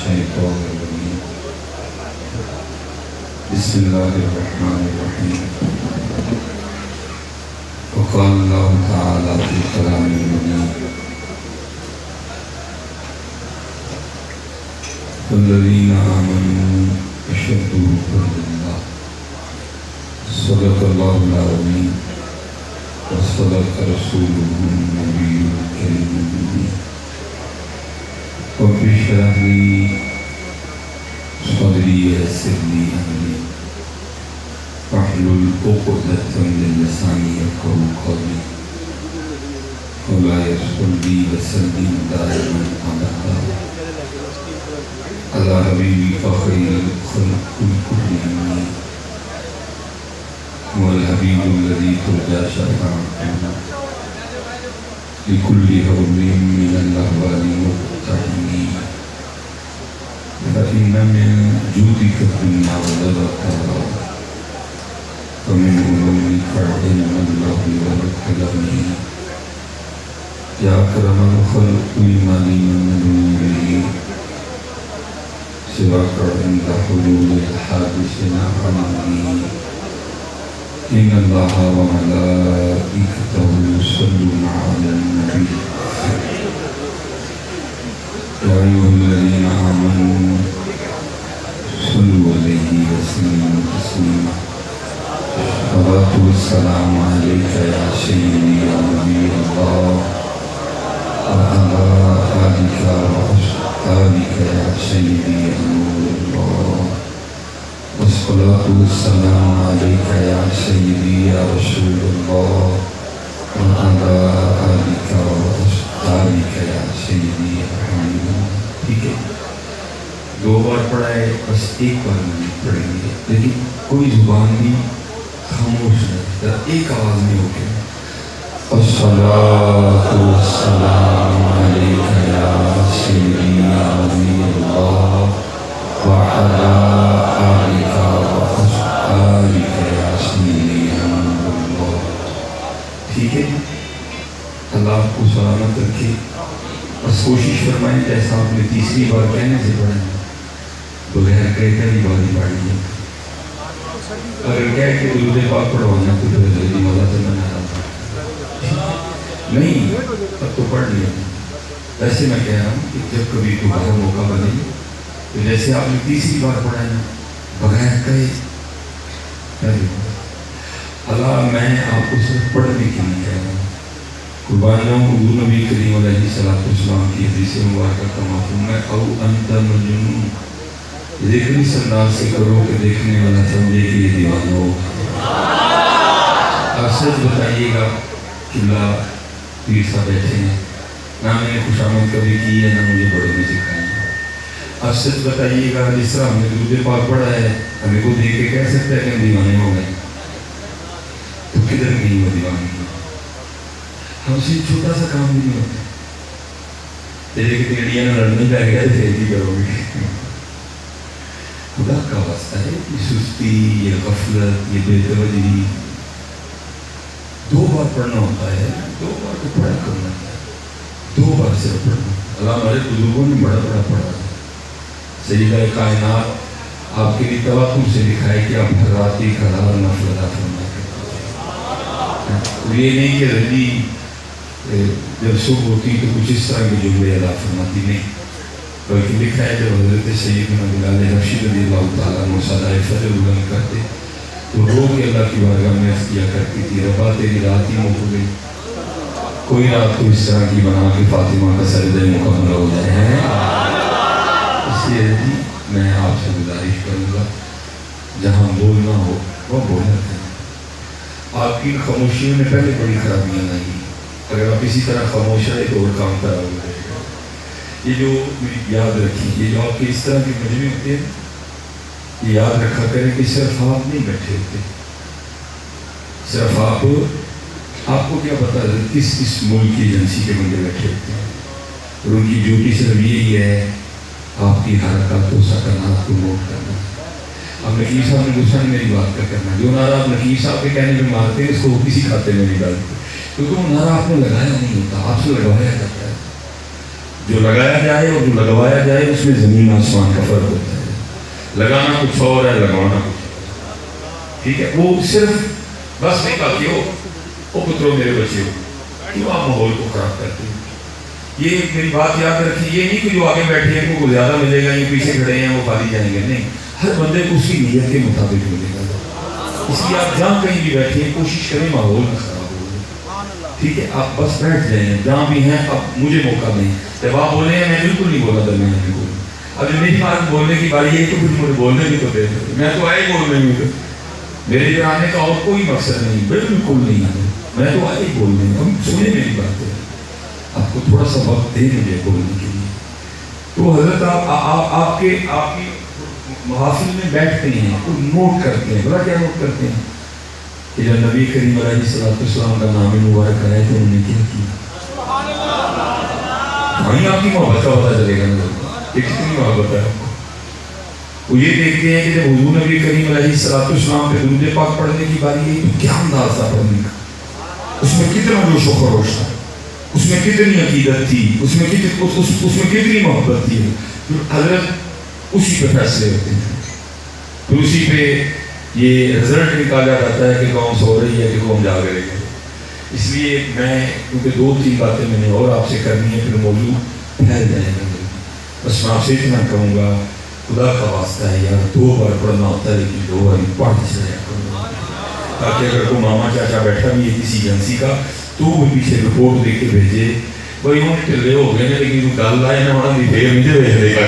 الشيطان الرجيم بسم الله الرحمن الرحيم وقال الله تعالى في كلام المبين والذين آمنوا أشد حبا لله صدق الله العظيم وصدق رسوله النبي الكريم الأمين رب اشرح لي صدري ويسر لي أمري واحلل عقدة من لساني يفقهوا قولي مولاي صل وسلم دائما أبدا على حبيبك خير الخلق كلهم هو الحبيب الذي ترجى شفاعته لكل هول من الأهوال مقتحمين فإن من جودك الدنيا ولذتها ومن علومك علم الله والقلم يا أكرم الخلق لما من به سواك عند حلول الحادث نعمني إن الله وملائكته يصلون على النبي يا أيها الذين آمنوا صلوا عليه وسلموا تسليما الصلاة والسلام عليك يا سيدي يا نبي الله وعلى آلك وأصحابك يا سيدي يا نور الله والصلاة والسلام عليك يا سيدي يا رسول الله وعلى آلك وأصحابك يا سيدي يا حبيب الله. ٹھیک ہے، دو بار پڑھا ہے، بس ایک بار نہیں پڑھیں گے، لیکن کوئی زبان بھی خاموش نہیں، ایک آواز میں ہو گیا الصلاة والسلام علیک یا سیدی یا نبی اللہ وعلی آلک وأصحابک یا سیدی یا نور اللہ. ٹھیک ہے، اللہ آپ کو سلامت رکھے. بس کوشش فرمائیں جیسا آپ نے تیسری بار کہنے سے پڑھا ہے بغیر کہے پہلی بار ہی پڑھ لیا. اگر کہہ کے درود پاک پڑھوانا تو جلدی مولا تو بنا رہا نہیں، اب تو پڑھ لیا. ویسے میں کہہ رہا ہوں کہ جب کبھی دوبارہ موقع بنے تو جیسے آپ نے تیسری بار پڑھا ہے نا بغیر کہے اللہ میں آپ کو صرف پڑھنے کے لیے کہہ رہا ہوں. قربان جاؤں حضور نبی کریم علیہ السلام کی حدیث مبارکہ کا مفہوم ہے او انت مجنون. ذکر اس انداز سے کرو کہ دیکھنے والا سمجھے کہ یہ دیوانہ ہو. آپ سچ بتائیے گا قبلہ پیر صاحب بیٹھے ہیں، نہ میں نے خوشامد کبھی کی ہے نہ مجھے بڑوں نے سکھائی ہے. آپ سچ بتائیے گا جس طرح ہم نے درود پاک پڑھا ہے ہمیں کو دیکھ کے کہہ سکتا ہے کہ ہم دیوانے ہو گئے تو کدھر گئی وہ دیوانی؟ ہم سے چھوٹا سا کام بھی نہیں ہوتا. تیرے کہ تیڑیاں نہ لڑنے پہ گیا تو پھر بھی کرو گے. خدا کا واسطہ ہے یہ سستی، یہ غفلت، یہ بے توجہی دو بار پڑھنا ہوتا ہے. دو بار تو پڑھا کرنا ہے، دو بار صرف پڑھنا. اللہ ہمارے بزرگوں نے بڑا بڑا پڑھا. سیدہ کائنات آپ کے لیے تواتر سے لکھا ہے کہ آپ ہر رات ایک ہزار نفل ادا فرمایا کرتے ہیں. یہ نہیں کہ رضی جب صبح ہوتی تو کچھ اس طرح کے جملے ادا فرماتی نہیں، بلکہ لکھا ہے جب حضرت سیدنا بلال حبشی رضی اللہ تعالیٰ عنہ صدائے فجر بلند کرتے تو رو کے اللہ کی بارگاہ میں عرض کیا کرتی تھی ربا تیری رات ہی مک گئی، کوئی رات کو اس طرح کی بنا کہ فاطمہ کا سجدہ مکمل ہو جائے. اس لیے میں آپ سے گزارش کروں گا جہاں بولنا ہو وہ بولنا کریں. آپ کی خاموشیوں نے پہلے بڑی خرابیاں لائی. اگر آپ اسی طرح خاموش رہے تو اور کام خراب ہو جائے گا. یہ جو یاد رکھیں، یہ جو آپ کے اس طرح کے مجمع ہوتے ہیں یہ یاد رکھا کریں کہ صرف آپ نہیں بیٹھے ہوتے، صرف آپ کو کیا پتا کس کس ملک کی ایجنسی کے بندے بیٹھے ہوتے ہیں اور ان کی ڈیوٹی صرف یہی ہے آپ کی حرکات و سکنات کو نوٹ کرنا. اب نقیب صاحب نے غصہ نہیں میری بات کا کرنا. جو نعرہ آپ نقیب صاحب کے کہنے پہ مارتے ہیں اس کو وہ کسی کھاتے میں نہیں ڈالتے کیونکہ وہ نعرہ آپ نے لگایا نہیں ہوتا، آپ سے لگوایا جاتا ہے. جو لگایا جائے اور جو لگوایا جائے اس میں زمین آسمان کا فرق ہوتا ہے. لگانا کچھ اور ہے، لگوانا کچھ اور. ٹھیک ہے، وہ صرف بس نہیں کہتی ہو وہ پترو میرے بچے ہو، کیوں آپ ماحول کو خراب کرتے ہیں. یہ میری بات یاد رکھیں، یہ نہیں کہ جو آگے بیٹھے ہیں وہ زیادہ ملے گا، یہ پیچھے کھڑے ہیں وہ خالی جائیں گے. نہیں، ہر بندے کو اس کی نیت کے مطابق ملے گا. اس لیے آپ جہاں کہیں بھی بیٹھے ہیں کوشش کریں ماحول نہ خراب ہو. ٹھیک ہے، آپ بس بیٹھ جائیں جہاں بھی ہیں. اب مجھے موقع دیں، جب آپ بولے ہیں میں بالکل نہیں بولا تھا، میں نہیں بولا. اب جب میری بات بولنے کی باری ہے تو پھر مجھے بولنے بھی تو دے. میں تو آئے بول رہی ہوں، میرے جو آنے کا اور کوئی مقصد نہیں، بالکل نہیں ہے. میں تو آئے بول رہی ہوں، سنیں میری بات ہے. آپ کو تھوڑا سا وقت دیں مجھے بولنے کے لیے. تو حضرت آپ کی محافل میں بیٹھتے ہیں تو نوٹ کرتے ہیں. بڑا کیا نوٹ کرتے ہیں کہ جب نبی کریم علیہ السلام کا نام مبارک آیا تو انہوں نے کیا کیا. وہیں آپ کی محبت کا پتہ چلے گا کہ کتنی محبت ہے آپ کو. وہ یہ دیکھتے ہیں کہ جب حضور نبی کریم علیہ السلام پہ درود پاک پڑھنے کی باری ہے تو کیا انداز تھا پڑھنے کا. اس میں کتنا جوش و خروش تھا، اس میں کتنی عقیدت تھی، اس میں کتنی محبت تھی. حضرت اسی پہ فیصلے ہوتے ہیں، پھر اسی پہ یہ رزلٹ نکالا جاتا ہے کہ قوم سو رہی ہے کہ قوم جاگ رہی ہے. اس لیے میں کیونکہ 2-3 باتیں میں نے اور آپ سے کرنی ہے، پھر موضوع پھیل جائے گا. بس میں آپ سے اتنا کہوں گا، خدا کا واسطہ ہے یار 2 بار پڑھنا ہوتا ہے لیکن 2 بار پڑھ جایا کرو، تاکہ اگر کوئی ماما چاچا بیٹھا بھی ہے کسی ایجنسی کا تو وہ پیچھے رپورٹ دے کے بھیجے بھائی ہوں ٹھلے ہو گئے ہیں لیکن گل آئے نہ ہونا بھی پھر مجھے بھیج دے گا.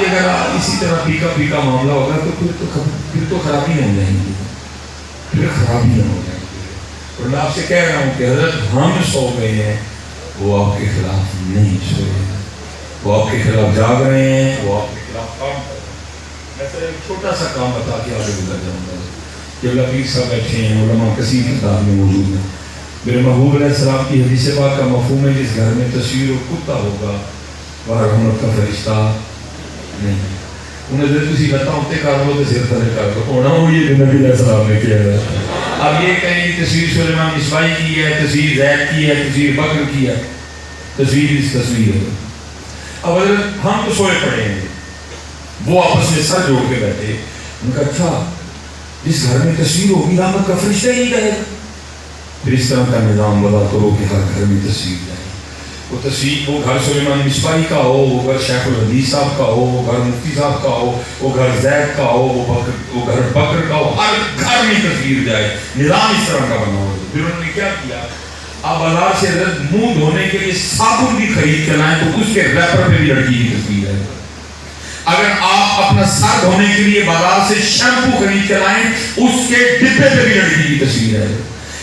اگر اسی طرح پھیکا معاملہ ہوگا تو پھر تو خرابی نہ ہو جائیں گی، پھر خرابی نہ ہو جائیں گی. اور میں آپ سے کہہ رہا ہوں کہ حضرت ہم سو گئے ہیں، وہ آپ کے خلاف نہیں سوئے ہیں، وہ آپ کے خلاف جاگ رہے ہیں، وہ آپ کے خلاف کام کر رہے ہیں. میں صرف ایک چھوٹا سا کام بتا کے آگے گزر جاؤں گا. جب لفیق صاحب بیٹھے ہیں، علماء کثیر کتاب میں موجود ہیں. میرے محبوب علیہ السلام کی حدیث پاک کا مفہوم ہے جس گھر میں تصویر و کتا ہوگا وہاں رحمت کا فرشتہ نہیں. انہیں دل کسی بتا ہوتے کر لو تو سر تلے کر لو ہونا ہو. یہ نبی علیہ السلام نے کیا ہے. اب یہ کہیں کہ تصویر سلیمان مصباحی کی ہے، تصویر زید کی ہے، تصویر بکر کی ہے، تصویر اس تصویر ہے. اب اگر ہم تو سوئے پڑے ہیں، وہ آپس میں سر جوڑ کے بیٹھے. ان کا اچھا جس گھر میں تصویر ہوگی رحمت کا فرشتہ ہی رہے گا. پھر اس طرح کا نظام بنا کرو کہ ہر گھر میں تصویر جائے. وہ تصویر وہ گھر سلیمان مصباحی کا ہو، وہ گھر شیخ الحدیث صاحب کا ہو، وہ گھر مفتی صاحب کا ہو، وہ گھر زید کا ہو، وہ گھر بکر کا ہو، ہر گھر میں تصویر جائے. نظام اس طرح کا بنا ہو. پھر انہوں نے کیا کیا، آپ بازار سے منہ دھونے کے لیے صابن بھی خرید کے لائیں تو اس کے ریپر پہ بھی لڑکی کی تصویر ہے. اگر آپ اپنا سر دھونے کے لیے بازار سے شیمپو خرید کے لائیں اس کے ڈبے پہ بھی لڑکی کی تصویر ہے.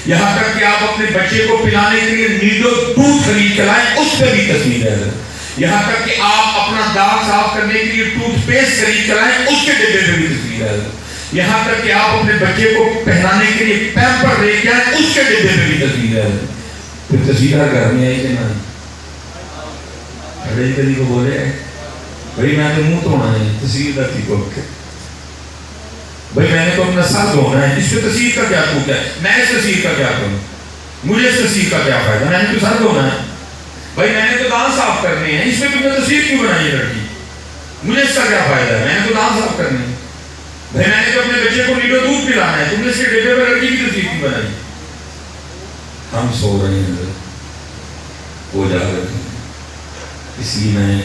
یہاں تک کہ آپ اپنے بچے کو پلانے کے لیے نیڈو دودھ خرید کے لائیں اس پہ بھی تصویر ہے. یہاں تک کہ آپ اپنا دانت صاف کرنے کے لیے ٹوتھ پیسٹ خرید کے لائیں اس کے ڈبے پہ بھی تصویر ہے. یہاں تک کہ آپ اپنے بچے کو پہنانے کے لیے پیمپر لے کے آئیں اس کے ڈبے پہ بھی تصویر ہے. پھر تصویر ہر گھر میں آئی کہ نہیں؟ اڑے کدی کو بولے بھائی میں نے منہ دھونا ہے، تصویر رکھی کو بھائی میں نے تو اپنا سر دھونا ہے، اس پہ تصویر کا کیا ٹوٹ ہے؟ میں اس تصویر کا کیا کروں؟ مجھے اس تصویر کا کیا فائدہ؟ میں نے تو سر دھونا ہے. بھائی میں نے تو دانت صاف کرنے ہیں، اس پہ تم نے تصویر کیوں بنائی ہے لڑکی؟ مجھے اس کا کیا فائدہ ہے؟ میں نے تو دانت صاف کرنے ہیں. بھائی میں نے تو اپنے بچے کو نیڈو دودھ پلانا ہے، تم نے اس کے ڈبے پہ لڑکی کی تصویر کیوں بنائی؟ ہم سو رہے ہیں، وہ جا رہے ہیں. اس لیے میں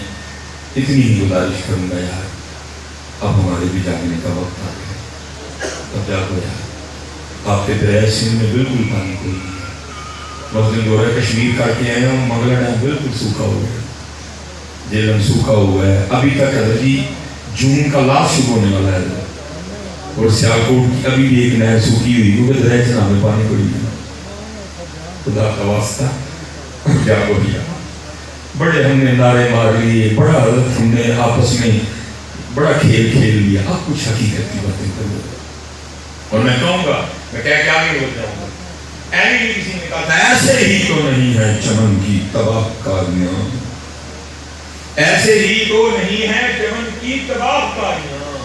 اتنی ہی گزارش کروں گا یار، اب ہمارے بھی جاگنے کا وقت آ گیا. اب جاگو یار. آپ کے دریا سندھ میں بالکل پانی کوئی نہیں ہے. مسجد دورہ کشمیر کر کے آئے ہیں، منگلا ڈیم بالکل سوکھا ہو گیا، جیلم سوکھا ہوا ہے. ابھی تک حضرت جون کا لاسٹ شروع ہونے والا ہے اور سیالکوٹ کی ابھی بھی ایک نہر سوکھی ہوئی کیونکہ دریا چنا میں پانی کوئی نہیں. خدا کا واسطہ جاگو گیا. بڑے ہم نے نعرے مار لیے، بڑا ہم نے آپس میں بڑا کھیل کھیل لیا. اب کچھ حقیقت کی باتیں کرو. اور میں کہوں گا، میں کہہ کے آگے بول جاؤں گا، ایوی کسی نے کہا تھا ایسے ہی تو نہیں ہے چمن کی تباہ کاریاں، ایسے ہی تو نہیں ہے چمن کی تباہ کاریاں،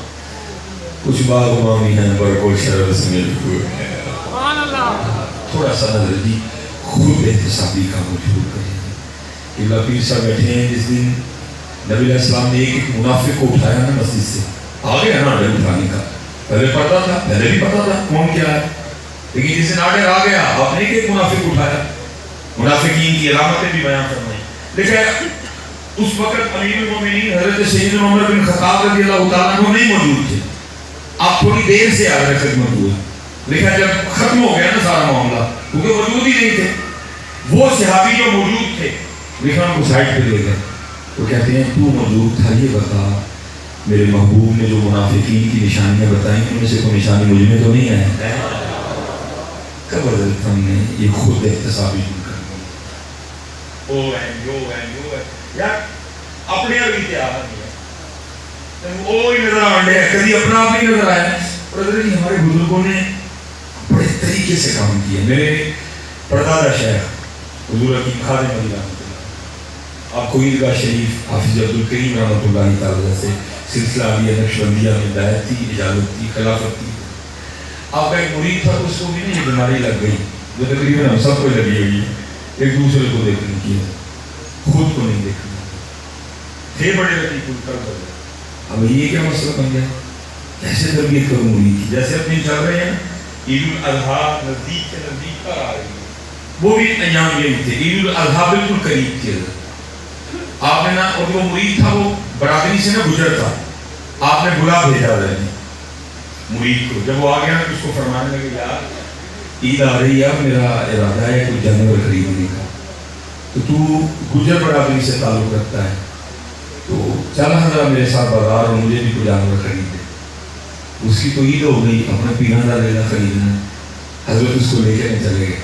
کچھ باغبانی ہیں پر کوئی شرر میں ہوئے ہیں. تھوڑا سا نظر جی خود احتسابی کا موجود کریں قبلہ پیر صاحب بیٹھے ہیں. جس دن نبی علیہ السلام نے ایک منافق کو اٹھایا نا مسجد سے, آگے ہے نا آڈر اٹھانے کا, پہلے پتا تھا, پہلے بھی پتا تھا کون کیا ہے, لیکن جس دن آڈر آ گیا آپ نے ایک منافق اٹھایا. منافقین کی علامتیں بھی بیان فرمائی. دیکھیں اس وقت امیر المومنین حضرت سیدنا عمر بن خطاب رضی اللہ تعالیٰ عنہ نہیں موجود تھے. آپ تھوڑی دیر سے آ رہے خدمت ہوئے, لیکن جب ختم ہو گیا نا سارا معاملہ, کیونکہ موجود ہی نہیں تھے وہ صحابی جو موجود تھے, لیکن ان کو سائڈ پہ لے گئے. تو کہتے ہیں تو موجود تھا, یہ بتا میرے محبوب نے جو منافقین کی نشانیاں بتائیں ان میں سے کوئی نشانی مجھ میں تو نہیں ہے. کب حضرت ہم نے یہ خود احتسابی کر یار اپنے ابھی تیار نہیں ہے, وہ ہی نظر آنے ہیں, کبھی اپنا آپ نہیں نظر آیا. اور حضرت جی ہمارے بزرگوں نے بڑے طریقے سے کام کیا. میرے پردادا شیخ حضور حکیم خادم علی رحمۃ اللہ, آپ کو عیدگاہ شریف حافظ عبدالکریم رحمۃ اللہ تعالیٰ سے سلسلہ علیہ نقشبندیہ میں ہدایت تھی, اجازت تھی, خلافت تھی. آپ کا ایک مرید تھا, اس کو بھی نہیں یہ بیماری لگ گئی جو تقریباً ہم سب کو لگی ہوئی ہے, ایک دوسرے کو دیکھنے کی, خود کو نہیں دیکھنا. تھے بڑے لطیف القلب. اب یہ کیا مسئلہ بن گیا, کیسے تربیت کروں مرید کی؟ جیسے اپنے چل رہے ہیں عید الاضحیٰ نزدیک سے نزدیک پر آ رہی ہے, وہ بھی ایام یہی تھے. عید الاضحیٰ بالکل قریب تھے. آپ نے نا, اور وہ مرید تھا وہ برادری سے نا گزر تھا, آپ نے بلا بھیجا رہے مرید کو. جب وہ آ گیا نا تو اس کو فرمانے لگے یار عید آ رہی ہے, میرا ارادہ ہے کوئی جانور خریدنے کا, تو گجر برادری سے تعلق رکھتا ہے, تو چل حضرت میرے ساتھ بازار اور مجھے بھی کوئی جانور خرید دے. اس کی تو عید ہو گئی, اپنا پیرانہ لینا خریدنا. حضرت اس کو لے کے نہیں چلے گئے.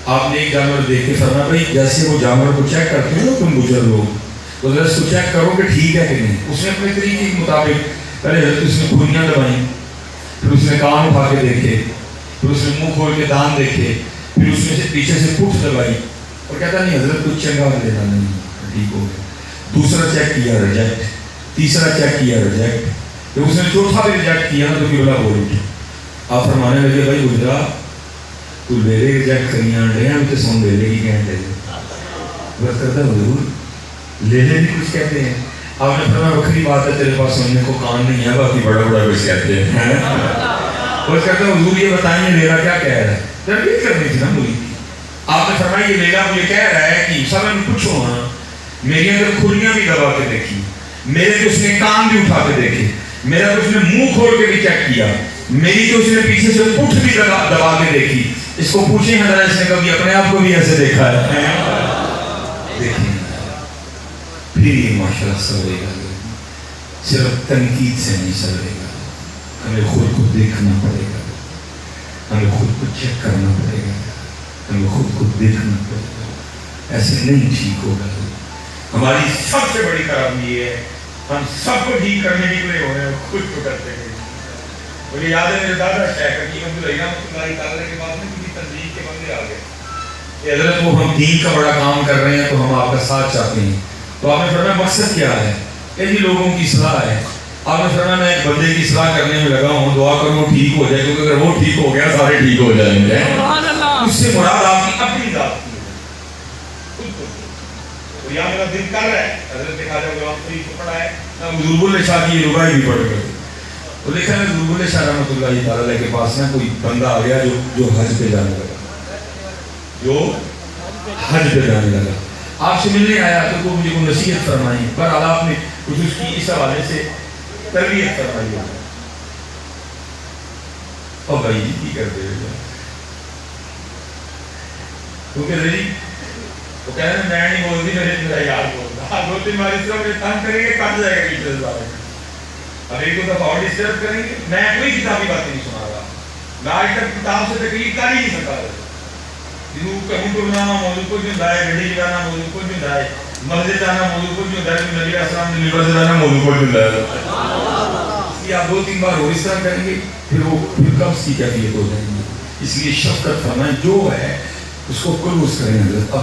آپ نے ایک جانور دیکھ کے فرمایا بھائی جیسے وہ جانور کو چیک کرتے ہو تم گجر لوگ, تو ذرا اس کو چیک کرو کہ ٹھیک ہے کہ نہیں. اس نے اپنے طریقے کے مطابق پہلے حضرت اس نے کھولیاں دبائیں, پھر اس نے کان اٹھا کے دیکھے, پھر اس نے منہ کھول کے دان دیکھے, پھر اس نے سے پیچھے سے پٹھ دبائی, اور کہتا نہیں حضرت کچھ چنگا لینا نہیں, ٹھیک ہو گیا. دوسرا چیک کیا ریجیکٹ, تیسرا چیک کیا ریجیکٹ. جب اس نے چوتھا بھی ریجیکٹ کیا نا تو قبلہ بول اٹھے. آپ فرمانے لگے بھائی گجرا تو لے لے ریجیکٹ کری آن رہے ہیں, تو سن لے لے کی کہنے لگے بس کرتا حضور لے لے بھی کچھ کہتے ہیں. آپ نے فرمایا وکری بات ہے تیرے پاس سننے کو کان نہیں ہے, باقی بڑا بڑا کچھ کہتے ہیں. بس کہتا حضور یہ بتائیں لیلا کیا کہہ رہا ہے, تربیت کرنی تھی نا مرید کی. آپ نے فرمایا یہ لیلا مجھے کہہ رہا ہے کہ سب میں پوچھو ہاں, میری اندر کھلیاں بھی دبا کے دیکھی, میرے تو اس نے کان بھی اٹھا کے دیکھے, میرا تو اس نے منہ کھول کے بھی چیک کیا, میری تو اس نے پیچھے سے پٹھ بھی دبا کے دیکھی. اس کو پوچھیں حضرت اس نے کبھی اپنے آپ کو بھی ایسے دیکھا ہے؟ دیکھیں پھر یہ معاشرہ سوے گا, صرف تنقید سے نہیں سوے گا. ہمیں خود کو دیکھنا پڑے گا, ہمیں خود کو چیک کرنا پڑے گا, ہمیں خود کو دیکھنا پڑے گا. ایسے نہیں ٹھیک ہوگا. ہماری سب سے بڑی خرابی یہ ہے ہم سب کو ٹھیک کرنے کے لیے ہو رہے ہیں, خود کو کرتے ہیں. مجھے یاد ہے میرے دادا شیخ حکیم عبداللہ رحمۃ تعالیٰ کے بعد میں کسی تنظیم کے بندے آ گئے کہ حضرت وہ ہم دین کا بڑا کام کر رہے ہیں تو ہم آپ کا ساتھ چاہتے ہیں. تو آپ نے فرمایا مقصد کیا ہے؟ کئی لوگوں کی اصلاح ہے. آپ نے فرمایا میں ایک بندے کی اصلاح کرنے میں لگا ہوں, دعا کروں وہ ٹھیک ہو جائے, کیونکہ اگر وہ ٹھیک ہو گیا سارے ٹھیک ہو جائیں گے. اس سے مراد آپ کی اپنی ذات کی ہے. یہاں میرا دل کر رہا ہے حضرت خواجہ غلام فرید کو پڑھا ہے, ضرب الشاہ کی رباعی بھی پڑھ گئے. تو لکھا ہے ضرب الشاہ رحمۃ اللہ تعالیٰ کے پاس نا کوئی بندہ آ گیا جو حج پہ جانے لگا, آپ سے ملنے آیا تو وہ مجھے کو نصیحت فرمائی. بہرحال آپ نے کچھ اس کی اس حوالے سے تربیت فرمائی ہے. اور بھائی جی کی کرتے ہوئے کیونکہ جی وہ کہہ رہے ہیں میں نہیں بولتی, میرا یاد بولتا 2-3 بار اس طرح مجھے تنگ کریں گے, کٹ جائے گا پیچھے سے بارے. اب ایک دو دفعہ اور ڈسٹرب کریں گے. میں کوئی کتابی باتیں نہیں سنا رہا, میں آج تک کتاب سے تقریر کر ہی نہیں سکتا. کہیں کو بنانا موضوع کو جو ہے, گھڑی جانا موضوع کو جو ہے, مسجد جانا موضوع کو جو ہے, نبی علیہ السلام نے ممبر سے جانا موضوع کو جو ہے. اس لیے آپ 2-3 بار اور اس طرح کریں گے پھر کب کی کیفیت ہو جائے گی. اس لیے شفقت فرمائیں, جو ہے اس کو کلوز کریں حضرت.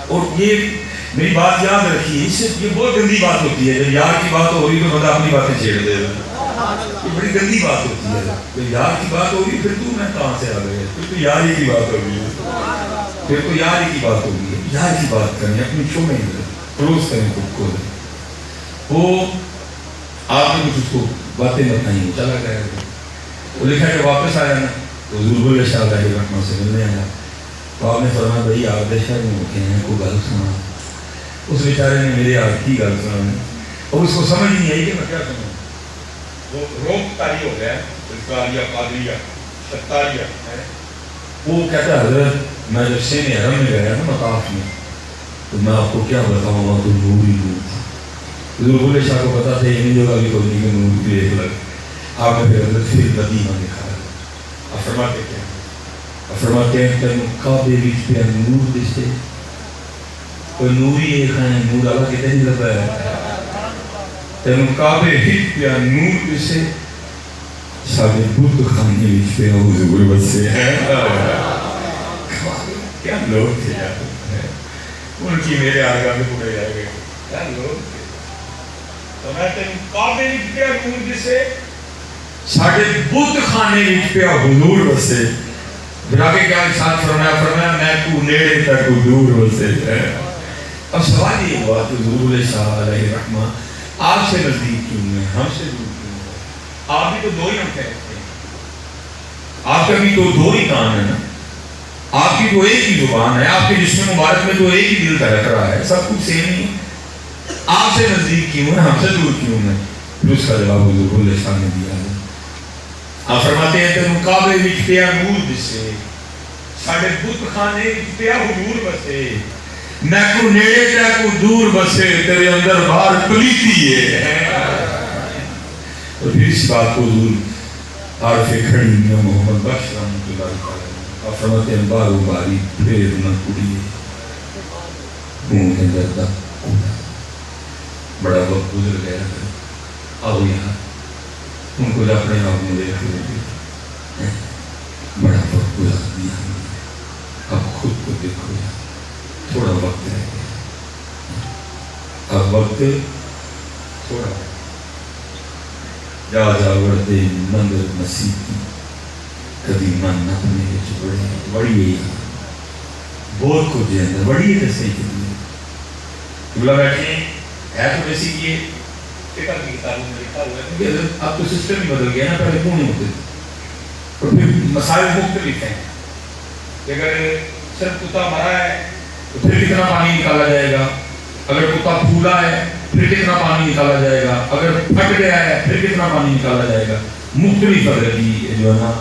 اور یہ میری بات یاد رکھیے, اس سے یہ بہت گندی بات ہوتی ہے جب یار کی بات ہو رہی تو بندہ اپنی باتیں چھیڑ دے گا. یہ بڑی گندی بات ہوتی ہے. جب یار کی بات ہو رہی پھر تو میں کہاں سے آ گیا, پھر تو یار ہی کی بات ہو رہی ہے. پھر تو یار ہی کی بات ہوگی، یار کی بات کریں، اپنی چھوڑیں پروس کریں خود کو. وہ آپ نے کچھ اس کو باتیں بتائیں، وہ چلا گیا. وہ لکھا کہ واپس آیا نا تو حضور بلے شاہ علیہ الرحمہ سے ملنے آیا. تو آپ نے فرمایا بھائی آپ دہشت میں ہوتے ہیں، کوئی گل سنا. اس بیچارے نے میرے آپ کی گل سنا اور اس کو سمجھ نہیں آئی کہ میں کیا سنوں. وہ روک تاری ہو گیا قادریہ ستاریہ. وہ کہتا ہے حضرت میں جب سین حرم میں گیا نا مطاف میں تو میں آپ کو کیا بتاؤں گا تو نور ہی نور تھا. حضور بلے شاہ کو پتا تھا یہ جگہ بھی کوئی نہیں کہ نور کی ایک لگ. آپ نے پھر حضرت پھر مدینہ دکھایا. آپ فرماتے کیا فرماتے ہیں تینوں کعبے وچ پہ نور دسے. کوئی نور ہی ایک ہے، نور اللہ کتنے نہیں لگتا ہے. تینوں کعبے وچ پہ نور دسے سارے بت خانے وچ پہ حضور بسے. کیا لوگ تھے یار، ان کی میرے آگاہ میں پڑے جائے گئے. کیا لوگ تھے. تو میں تینوں کعبے وچ پہ نور دسے سارے بت خانے وچ پہ حضور بسے. بلا کے کیا ساتھ فرمایا میں کو نیڑے تک دور بسے. اب سوال یہ ہوا کہ حضور بلے شاہ علیہ الرحمہ آپ سے نزدیک کیوں ہیں، ہم سے دور کیوں ہیں. آپ بھی تو دو ہی آنکھیں رکھتے ہیں، آپ کا بھی تو دو ہی کان ہے نا، آپ کی تو ایک ہی زبان ہے، آپ کے جسم مبارک میں تو ایک ہی دل دھڑک رہا ہے، سب کچھ سیم ہی ہے. آپ سے نزدیک کیوں ہیں، ہم سے دور کیوں ہیں. پھر اس کا جواب حضور بلے شاہ نے دیا ہے. آپ فرماتے ہیں تینوں کعبے وچ پیا نور دسے ساڈے بت خانے وچ پیا حضور بسے. میں کو نیڑے تے کو دور بسے تیرے اندر باہر پلیتی ہے. اور پھر اس بات کو حضور عارف کھڑی میاں محمد بخش رحمۃ اللہ علیہ آپ فرماتے ہیں بارو باری پھر نہ کڑیے منہ کے اندر دا کوڑا. بڑا وقت گزر گیا ہے، آؤ یہاں ان کو اپنے آپ میں دیکھ لیں. بڑا وقت گزار دیا ہم نے، اب خود کو دیکھو یا تھوڑا وقت رہ گیا. اب وقت تھوڑا جا جا وڑتے مندر مسیح کی کبھی من اپنے بڑے بڑی ہے بہت کچھ ہے اندر بڑی ہے. صحیح بولا بیٹھے ہے تو ویسی یہ فقہ کی کتابوں میں لکھا ہوا ہے کہ اب تو سسٹم ہی بدل گیا نا. پہلے کون ہوتے اور پھر مسائل مختلف ہیں کہ اگر صرف کتا مرا ہے تو پھر کتنا پانی نکالا جائے گا، اگر کتا پھولا ہے پھر کتنا پانی نکالا جائے گا، اگر پھٹ گیا ہے پھر کتنا پانی نکالا جائے گا. مختلف بدل کی جو ہے نا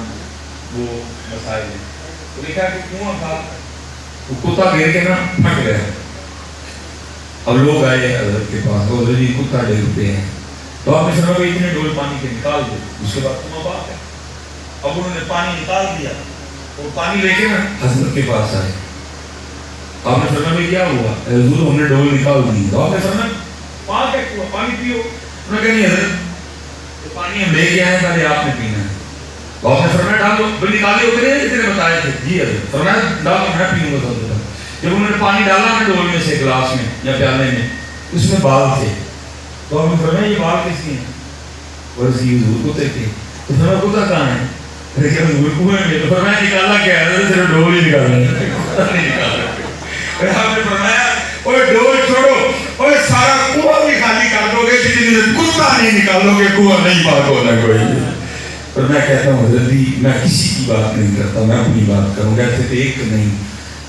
وہ مسائل ہیں. تو لکھا کہ کنواں تھا وہ کتا گر کے نا پھٹ گیا. اب لوگ آئے حضرت کے پاس، حضرت جی کتا ڈر پہ ہیں. تو آپ نے فرمایا کہ اتنے ڈول پانی کے نکال دو. اس کے بعد کنواں پاک ہے. اب انہوں نے پانی نکال دیا اور پانی لے کے نا حضرت کے پاس آئے. آپ نے فرمایا کیا ہوا؟ حضور ہم نے ڈول نکال دی. تو آپ نے فرمایا پاک ہے کنواں، پانی پیو. انہوں نے کہا نہیں حضرت تو پانی ہم لے کے آئے پہلے آپ نے پینا ہے. تو آپ نے فرمایا ڈال دو. بھائی نکالے ہوتے ہیں جتنے بتائے تھے. جی حضرت. فرمایا ڈال دو میں پیوں گا. تو جب انہوں نے پانی ڈالا نا ڈول میں سے گلاس میں یا پیالے میں، اس میں بال تھے. تو آپ نے فرمایا یہ بال کس کے ہیں؟ ورزی حضور کتے تھے. تو فرمایا کتا کہاں ہے؟ لیکن حضور کنویں میں. تو فرمایا نکالا کیا ہے؟ صرف ڈول ہی نکالنا نہیں نکالا. آپ نے فرمایا اوے ڈول چھوڑو، اوے سارا کنواں بھی خالی کر دو گے لیکن کتا نہیں نکالو گے کنواں نہیں پاک ہونا کوئی. اور میں کہتا ہوں حضرت میں کسی کی بات نہیں کرتا، میں اپنی بات کروں. کہتے تھے ایک نہیں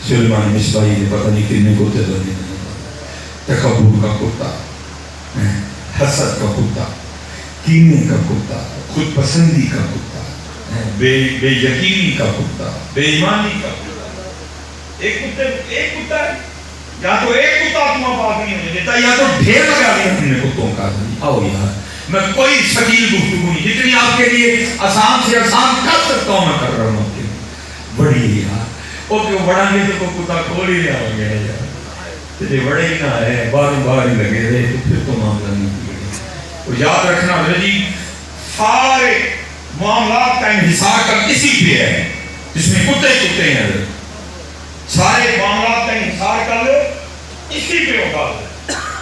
سلیمان مصباحی نے پتہ نہیں کتنے کتے بنے. تکبر کا کتا، حسد کا کتا، کینے کا کتا، خود پسندی کا کتا، بے یقینی کا کتا، بے ایمانی کا کتا. ایک کتا ہے، یا تو ایک کتا تمہیں پاک نہیں ہونے دیتا یا تو ڈھیر لگا دیا ہم نے کتوں کا. آؤ یار میں کوئی شکیل گفتگو نہیں، جتنی آپ کے لیے آسان سے آسان کر سکتا ہوں میں کر رہا ہوں. آپ کے لیے بڑی یار وہ کیوں بڑا نہیں تو کتا کھول ہی رہا ہو گیا یار. تجھے بڑے ہی نہ ہے باہر ہی لگے رہے تو پھر تو معاملہ نہیں بگڑے. اور یاد رکھنا حضرت جی سارے معاملات کا انحصار کا کسی پہ ہے جس میں کتے ہیں. سارے معاملات کا انحصار کر لو اسی پہ ہوگا.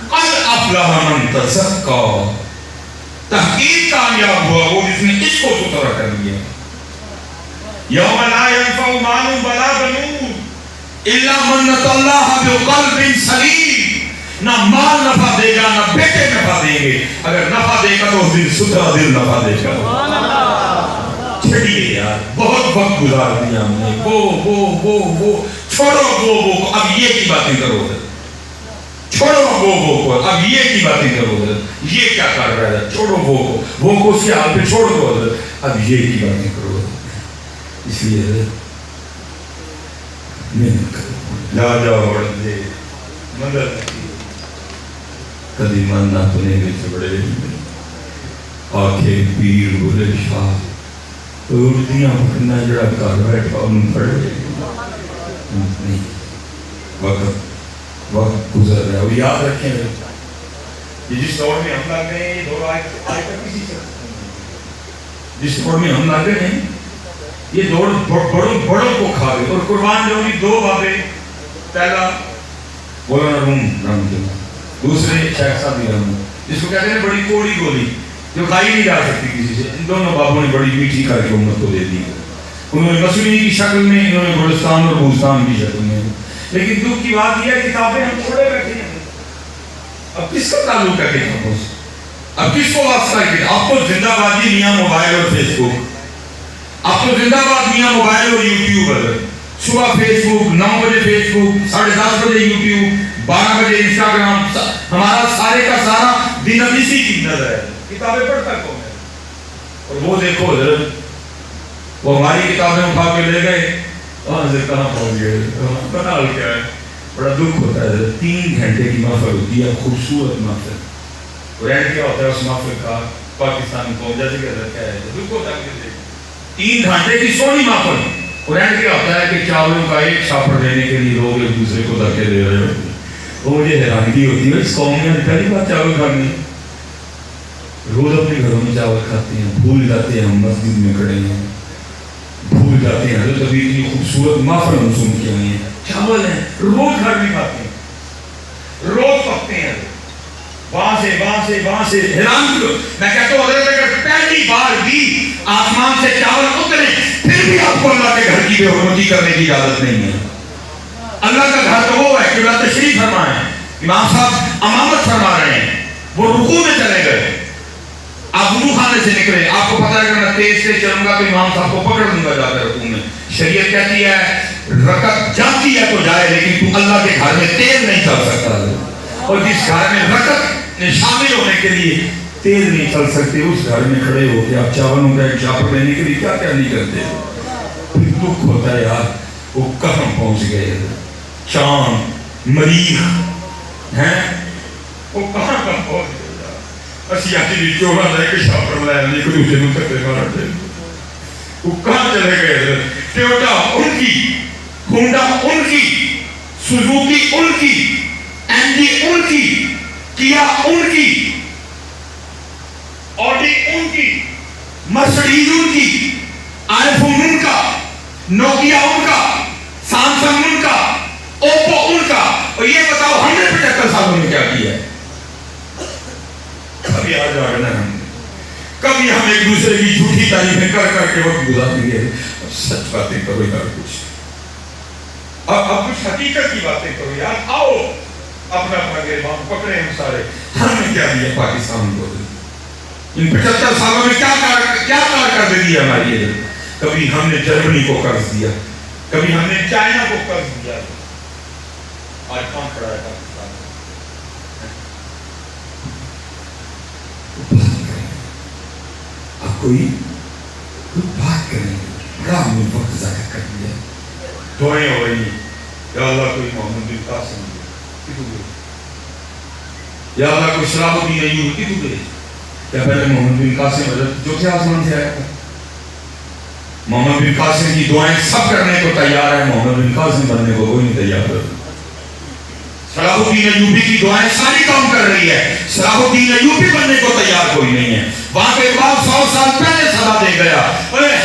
قد افلح من تزکا، تحقیق کامیاب ہوا وہ جس نے اس کو ستھرا کر لیا. یوم لا ينفع مال ولا بنون الا من اتى اللہ بقلب سلیم، نہ مال نفع دے گا نہ بیٹے نفع دیں گے، اگر نفع دے گا تو اس دن ستھرا دل نفع دے گا۔ چھڑیے یار، بہت وقت گزار دیا ہم نے، وہ چھوڑو وہ اب یہ کی باتیں کرو، چھوڑو وہ کو اب یہ کی باتیں کرو، یہ کیا کر رہا ہے، چھوڑو وہ کو اس کے حال پہ چھوڑ دو، اب یہ کی باتیں کرو۔ اس لیے محنت کرو، جاؤ دے مدد کدی من نہ تنے گے چبڑے آنکھیں پیر بولے شاہ اردیاں پکڑنا جڑا کر بیٹھا انہوں پڑھے نہیں، وقت گزر رہا ہے۔ وہ یاد رکھیں یہ جس دور میں ہم لگ گئے، یہ دور آج تک کسی سے جس دور میں ہم لگ گئے ہیں، یہ دور بڑوں کو کھا گئے۔ اور قربان جو بھی دو بابے، پہلا مولانا روم رحمۃ اللہ، دوسرے شیخ صاحب رحمۃ، جس کو کہتے ہیں بڑی کوڑی گولی جو کھائی نہیں جا سکتی کسی سے، ان دونوں بابوں نے بڑی میٹھی کر کے امت کو دے دی۔ انہوں نے مصنوعی کی شکل میں، انہوں نے گلستان اور بوستان کی شکل میں، لیکن دکھ کی بات یہ ہے کتابیں ہم چھوڑے بیٹھے ہیں۔ اب کس کا تعلق ہے کتابوں سے؟ اب کس کو واسطہ ہے؟ آپ کو زندہ بادی میاں موبائل اور فیس بک، آپ کو زندہ باد میاں موبائل اور یوٹیوب ہے۔ صبح فیس بک، 9 بجے فیس بک، 10:30 بجے یوٹیوب، 12 بجے انسٹاگرام، ہمارا سارے کا سارا دن اب اسی کی نظر ہے۔ کتابیں پڑھتا کون ہے؟ اور وہ دیکھو حضرت، وہ ہماری کتابیں اٹھا کے لے گئے، وہاں سے کہاں پہنچ گئے، بنال کیا ہے؟ بڑا دکھ ہوتا ہے حضرت۔ 3 گھنٹے کی محفل ہوتی ہے، خوبصورت محفل، رینٹ کیا ہوتا ہے اس محفل کا؟ پاکستان کو جیسے کہ حضرت کیا ہے، دکھ ہوتا ہے 3 گھنٹے کی سونی محفل، رینٹ کیا ہوتا ہے کہ چاولوں کا ایک شاپر دینے کے لیے لوگ ایک دوسرے کو دھکے دے رہے ہوتے ہیں۔ وہ مجھے حیرانگی ہوتی ہے، اس قوم میں پہلی بار چاول کھانے، روز اپنے گھروں میں چاول کھاتے ہیں، بھول جاتے ہیں ہم مسجد میں کھڑے ہیں، بھول جاتے ہیں حضرت ابھی اتنی خوبصورت محفل منظوم کی ہوئی ہیں، چاول ہیں، روز گھر میں کھاتے ہیں، روز پکتے ہیں، وہاں سے حیران میں کہتا ہوں حضرت اگر پہلی بار بھی آسمان سے چاول اترے پھر بھی آپ کو اللہ کے گھر کی بے حرمتی کرنے کی اجازت نہیں ہے۔ اللہ کا گھر تو وہ ہے کہ اللہ تشریف فرما ہے، امام صاحب امامت فرما رہے ہیں، وہ رکوع میں چلے گئے، آپ وضو خانے سے نکلے، آپ کو پتہ ہے کہ میں تیز سے چلوں گا تو امام صاحب کو پکڑ لوں گا جا کر رکوع میں۔ شریعت کہتی ہے رکعت جاتی ہے تو جائے، لیکن تو اللہ کے گھر میں تیز نہیں چل سکتا، اور جس گھر میں رکعت میں شامل ہونے کے لیے تیز نہیں چل سکتے، اس گھر میں کھڑے ہو کے آپ چاولوں کا ایک شاپر لینے کے لیے کیا کیا نہیں کرتے۔ پھر دکھ ہوتا ہے یار، وہ کہاں پہنچ گئے، چاند مریخ ہیں، وہ کہاں پہنچ گئے۔ اسی آتی بھی چوڑا لے کے شاپر لائے نہیں کوئی اسے نکتے تھے مارا تھے، وہ کہاں چلے گئے۔ ٹویوٹا ان کی، ہونڈا ان کی، سوزوکی ان کی، ایم جی ان کی، کیا ان کی، آڈی ان کی، مرسڈیز ان کی، آئی فون ان کا، نوکیا ان کا، سامسنگ ان کا، اوپو ان کا۔ اور یہ بتاؤ ہم نے 75 سالوں میں کیا کیا ہے؟ کبھی آ جانا ہم، کبھی ہم ایک دوسرے کی جھوٹی تعریفیں کر کر کے وقت گزاریں گے۔ سچ باتیں کرو یار، کچھ اب کچھ حقیقت کی باتیں کرو یار۔ آؤ اپنا گریبان پکڑے ہم سارے، ہم نے کیا دیا پاکستان کو؟ ان 75 سالوں میں کیا کارکردگی ہے ہماری؟ کبھی ہم نے جرمنی کو قرض دیا، کبھی ہم نے چائنا کو قرض دیا، آج کہاں پڑا ہے پاکستان؟ اب کوئی بات کریں، بڑا ہم نے وقت ضائع کر دیا۔ دعائیں ہو رہی ہیں، یا اللہ کوئی محمد بن قاسم کتوں گئے، یا اللہ کوئی صلاح الدین ایوبی کتوں گئے؟ یا پہلے محمد بن قاسم حضرت جو کہ آسمان سے آیا تھا، محمد بن قاسم کی دعائیں سب کرنے کو تیار ہے، محمد بن قاسم بننے کو کوئی نہیں تیار ہے۔ صلاح الدین ایوبی کی دعائیں ساری کام کر رہی ہے، صلاح الدین ایوبی بننے کو تیار کوئی نہیں ہے۔ وہاں کے بعد 100 سال پہلے صدا دے گیا،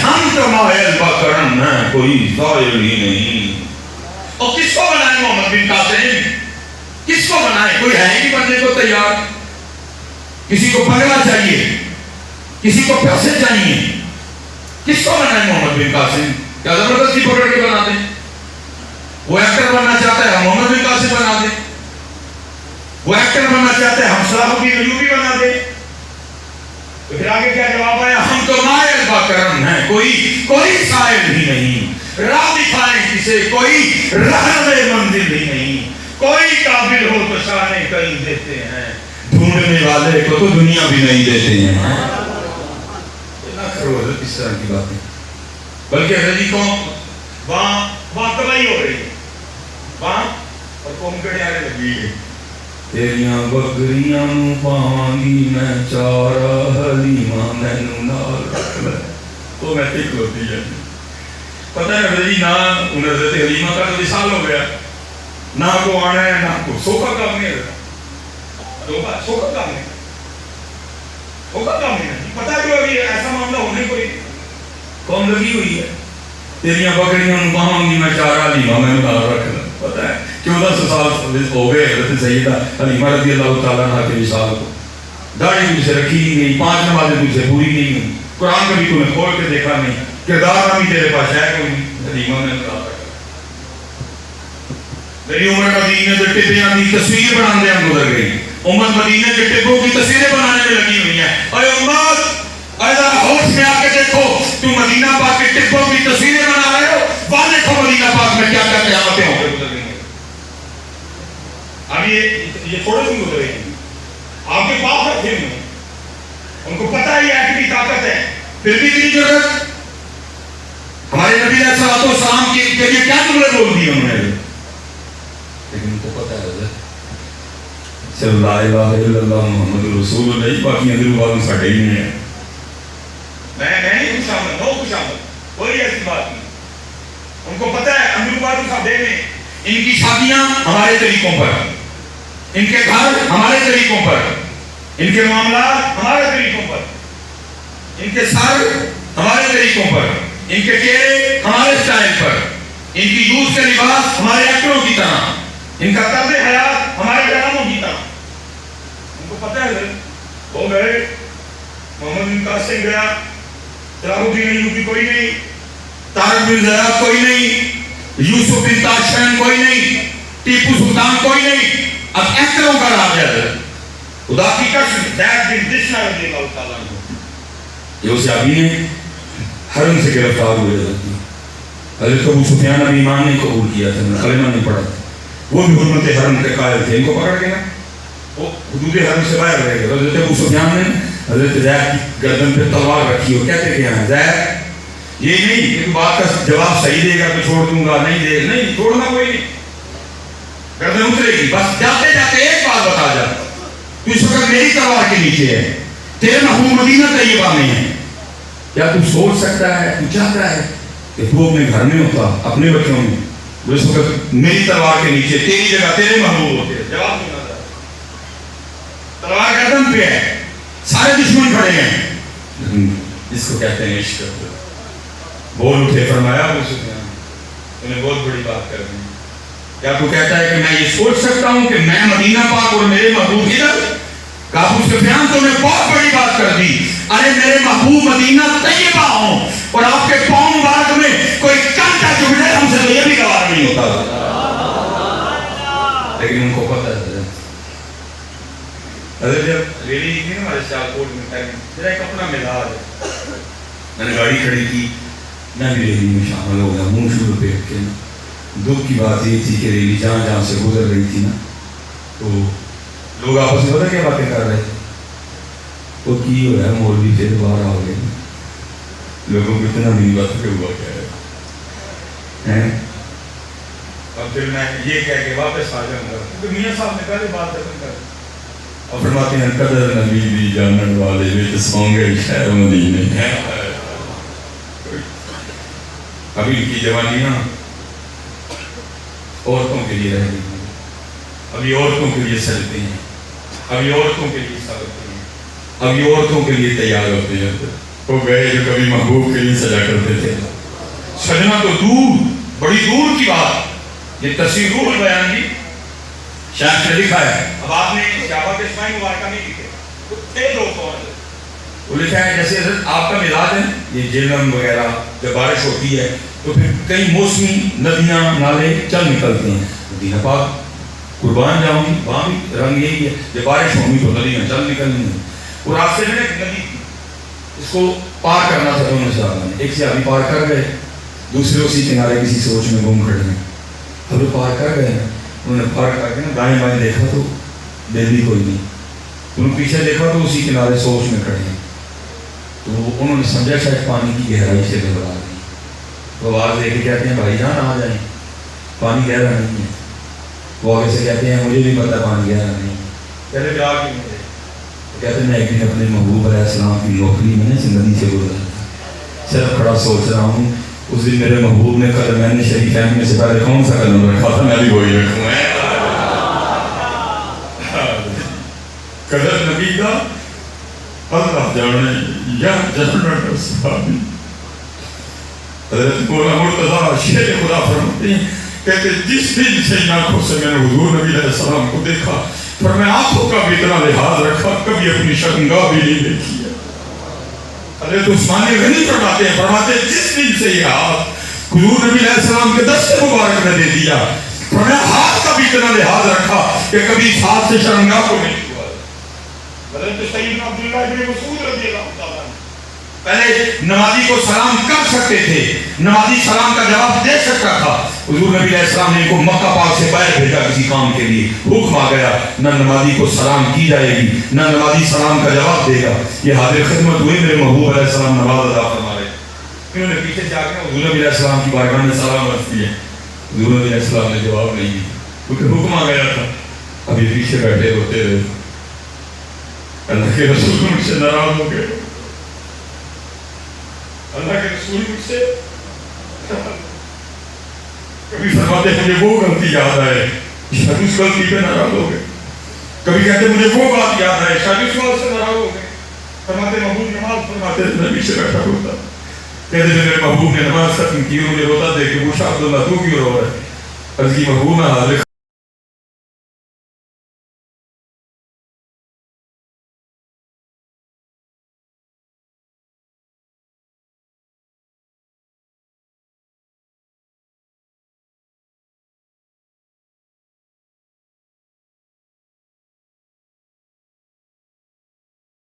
ہم تو ماہل بکرم ہیں، کوئی ظاہر ہی نہیں۔ اور کس کو بنائے محمد بن قاسم؟ کس کو بنائے؟ کوئی ہے ہی بننے کو تیار۔ کسی کو بنگلہ چاہیے، کسی کو پیسے چاہیے، کس کو بنائے محمد بن قاسم؟ کیا زبردستی پکڑ کے بنا دیں؟ وہ ایکٹر ایکٹر بننا چاہتے ہیں، ہم صلاح الدین ایوبی بنا دیں. تو پھر آگے کیا جواب آیا؟ ہم تو مائل با کرم ہیں، کوئی سائل ہی نہیں، راہ دکھائیں کسے، کوئی رہنمائے منزل ہی نہیں، کوئی قابل ہو تو شانے کہیں دیتے ہیں، ڈھونڈنے والے کو تو دنیا بھی نہیں دیتے ہیں. نہ کرو حضرت اس طرح کی باتیں. بلکہ حضرت قوم وہاں تباہی ہو رہی ہے، وہاں اور قوم کڑے آنے لگی ہے. تیریاں بکریاں نو پاواںگی میں چارہ، حلیمہ مینوں نال رکھ لے. تو میں ٹک ہوتی ہے. پتہ ہے حضرت نہ حضرت حلیمہ کا تو وصال ہو گیا، نہ کو آنا ہے نہ کو سوکھا کام نہیں رہتا، سوکھا کام نہیں، سوکھا کام نہیں. پتہ کیوں ابھی ایسا معاملہ ہونے کو قوم لگی ہوئی ہے. تیریاں بکریاں نو پاواںگی میں چارہ، حلیمہ مینوں نال رکھ لے. پتہ ہے 1400 سال ہو گئے حضرت سیدہ حلیمہ رضی اللہ تعالیٰ عنہ کے وصال کو. داڑھی تجھ سے رکھی نہیں گئی، 5 نمازیں تجھ سے پوری نہیں ہوئی، قرآن کبھی تمہیں کھول کے دیکھا نہیں، کردار نامی تیرے پاس ہے کوئی نہیں. حلیمہ نے کہا میری عمر مدینے کے ٹپیاں کی تصویر بنانے ہم گزر گئی. امت مدینے کے ٹپوں کی تصویریں بنانے میں لگی ہوئی ہیں. اے امت، اے ذرا ہوش میں آ کے دیکھو، تم مدینہ پاک کے ٹپوں کی تصویریں بنا رہے ہو، وہاں دیکھو مدینہ پاک میں کیا کیا قیامتیں ہو کے گزر گئی ہیں. اب یہ تھوڑے دن گزرے گی، آپ کے پاس رکھے ہوئے ہیں، ان کو پتہ ہی ہے کتنی طاقت ہے، پھر بھی اتنی ضرورت. ہمارے نبی علیہ الصلوۃ والسلام کے لیے کیا جملے بول دیے انہوں نے، لیکن ان کو پتہ ہے صلی لا الہ الا اللہ محمد رسول اللہ، باقی اندر بات ساڈے ہی نہیں ہے. میں نہیں خوش آمد، نو خوش آمد، کوئی ایسی بات نہیں. ان کو پتہ ہے اندر بات ساڈے میں. ان کی شادیاں ہمارے طریقوں پر، ان کے گھر ہمارے طریقوں پر، ان کے معاملات ہمارے طریقوں پر، ان کے سر ہمارے طریقوں پر، ان کے چہرے ہمارے سٹائل پر، ان کی یوز کے لباس ہمارے ایکٹروں کی طرح، ان کا طرز حیات ہمارے ڈراموں کی طرح. ان کو پتہ ہے ہو گئے. محمد بن قاسم گیا، صلاح الدین ایوبی کوئی نہیں، طارق بن زیاد کوئی نہیں، یوسف بن تاشفین کوئی نہیں، ٹیپو سلطان کوئی نہیں. اب ایکٹروں کا راج ہے. خدا کی قسم زید بن دشنا رضی اللہ تعالیٰ عنہ، یہ اسے ابھی نے حرم سے گرفتار ہوئے حضرت ابو سفیان ابھی ایمان نہیں قبول کیا تھا، کلمہ نہیں پڑھا تھا، وہ بھی حرمت حرم کے قائل تھے. ان کو پکڑ کے نا وہ حدود حرم سے باہر رہ گئے. حضرت ابو سفیان نے حضرت زید کی گردن پہ تلوار رکھی اور کہتے کہ ہیں زید یہ نہیں کہ تو بات کا جواب صحیح دے گا تو چھوڑ دوں گا، نہیں چھوڑنا کوئی نہیں، گردن اترے گی. بس جاتے جاتے ایک بات بتا جا، تو اس وقت میری تلوار کے نیچے ہے، تیرے محبوب مدینہ طیبہ میں ہے. کیا تو سوچ سکتا ہے، تو چاہتا ہے کہ تو اپنے گھر میں ہوتا، اپنے بچوں میں، وہ اس وقت میری تلوار کے نیچے تیری جگہ تیرے محبوب ہوتے. جواب نہیں آتا. تلوار گردن پہ ہے، سارے دشمن کھڑے ہیں، لیکن جس کو کہتے ہیں عشق. بول اٹھے فرمایا ابو سفیان انہیں بہت بڑی بات کر دی. کیا تو کہتا ہے کہ میں یہ سوچ سکتا ہوں کہ میں مدینہ پاک اور میرے محبوب ادھر؟ کہا ابو سفیان تو نے بہت بڑی بات کر دی. ارے میرے محبوب مدینہ طیبہ ہوں اور آپ کے پاؤں مبارک میں کوئی کانٹا چبھ جائے، ہم سے تو یہ بھی گوار نہیں ہوتا. لیکن ان کو پتہ ہے حضرت جب ریلی تھی نا ہمارے سیالکوٹ میں، میرا ایک اپنا مزاج ہے، میں نے گاڑی کھڑی کی، میں بھی ریلی میں شامل ہو گیا، منہ شروع پیٹ کے. دکھ کی بات یہ تھی کہ ریلی جہاں جہاں سے گزر رہی تھی نا تو لوگ آپس میں پتہ کیا باتیں کر رہے تھے، وہ کی ہو رہا ہے مولوی پھر باہر آ گئے، لوگوں کو اتنا نہیں بات کہ ہوا کیا ہے. اور پھر میں یہ کہہ کے واپس آ جاؤں گا کیونکہ میاں صاحب نے پہلے بات ختم کر. اور فرماتے ہیں قدر نبی دی جانن والے وچ سونگے شہر مدینے. ابھی ان کی جوانی نا عورتوں کے لیے رہ گئی، ابھی عورتوں کے لیے سجتے ہیں، ابھی عورتوں کے لیے سجتے ہیں، ابھی عورتوں کے لیے تیار ہوتے ہیں. وہ گئے جو کبھی محبوب کے لیے سجا کرتے تھے. سجنا تو دور، بڑی دور کی بات، یہ تصویر روح بیان کی شاید نے لکھا ہے. اب آپ نے صحابہ کے اسماعی مبارکہ نہیں لکھے، وہ تھے دوستوں نے، وہ لکھا ہے جیسے حضرت آپ کا مزاج ہے یہ جہلم وغیرہ جب بارش ہوتی ہے تو پھر کئی موسمی ندیاں نالے چل نکلتے ہیں. مدینہ پاک قربان جاؤں گی، وہاں بھی رنگ یہی ہے، جب بارش ہوگی تو ندیاں چل نکلنی ہیں. اور راستے میں ایک ندی تھی، اس کو پار کرنا تھا دونوں صحابہ نے. ایک صحابی پار کر گئے، دوسرے اسی کنارے کسی سوچ میں گم کھڑے ہیں. اب وہ پار کر گئے ہیں، انہوں نے پار کر کے نا دائیں بائیں دیکھا تو بیلی کوئی نہیں. انہوں نے پیچھے دیکھا تو اسی کنارے سوچ میں کھڑے ہیں. تو انہوں نے سمجھا شاید پانی کی گہرائی سے گھبرا گئی. وہ آواز دے کے کہتے ہیں بھائی جان آ جائیں، پانی گہرا نہیں ہے. وہ آگے سے کہتے ہیں مجھے بھی پتا پانی گہرا نہیں ہے. کہتے جا کیوں مجھے؟ کہتے ہیں میں ایک دن اپنے محبوب علیہ السلام کی نوکری میں نے زندگی سے گزرا تھا، صرف کھڑا سوچ رہا ہوں اس دن میرے محبوب نے کل میں نے شریف میں سے پہلے کون سا قدم رکھا تھا، میں بھی وہی رکھوں. قدر نبی کا اللہ جانے یا جاننا صحابی. حضرت مولانا مرتضیٰ شیر خدا فرماتے ہیں، کہتے جس دن سے آنکھوں سے میں نے حضور نبی علیہ السلام کو دیکھا، پر میں آنکھوں کا بھی اتنا لحاظ رکھا، کبھی اپنی شرمگاہ بھی نہیں دیکھی ہے. حضرت عثمان غنی فرماتے ہیں جس دن سے یہ ہاتھ حضور نبی علیہ السلام کے دست مبارک میں دے دیا، پر میں ہاتھ کا بھی اتنا لحاظ رکھا کہ کبھی اس ہاتھ سے شرمگاہ کو نہیں چھوا. حضرت سیدنا عبداللہ ابن مسعود رضی اللہ تعالیٰ پہلے نمازی کو سلام کر سکتے تھے، نمازی سلام کا جواب دے سکتا تھا. حضور نبی علیہ السلام نے ان کو مکہ پاک سے باہر بھیجا کسی کام کے لیے. حکم آ گیا نہ نمازی کو سلام کی جائے گی، نہ نمازی سلام کا جواب دے گا. یہ حاضر خدمت ہوئے، میرے محبوب علیہ السلام نماز ادا فرما رہے. انہوں نے پیچھے جا کے حضور نبی علیہ السلام کی بارگاہ میں سلام عرض کیا. حضور نبی علیہ السلام نے جواب نہیں دیا کیونکہ حکم آ گیا تھا. ابھی پیچھے بیٹھے ہوتے رہے. اللہ کے رسول مجھ سے ناراض ہو گئے، اللہ کے رسول مجھ سے کبھی فرماتے مجھے وہ غلطی یاد آئے، شاید اس غلطی پہ ناراض ہو گئے. کبھی کہتے مجھے وہ بات یاد آئے، شاید اس بات سے ناراض ہو گئے. فرماتے محبوب نماز فرماتے میں پیچھے بیٹھا ہوتا. کہتے جب میرے محبوب نے نماز ختم کی، مجھے روتا دیکھ کے پوچھا عبداللہ تو کیوں رو رہا ہے؟ عرض کی محبوب میں حاضر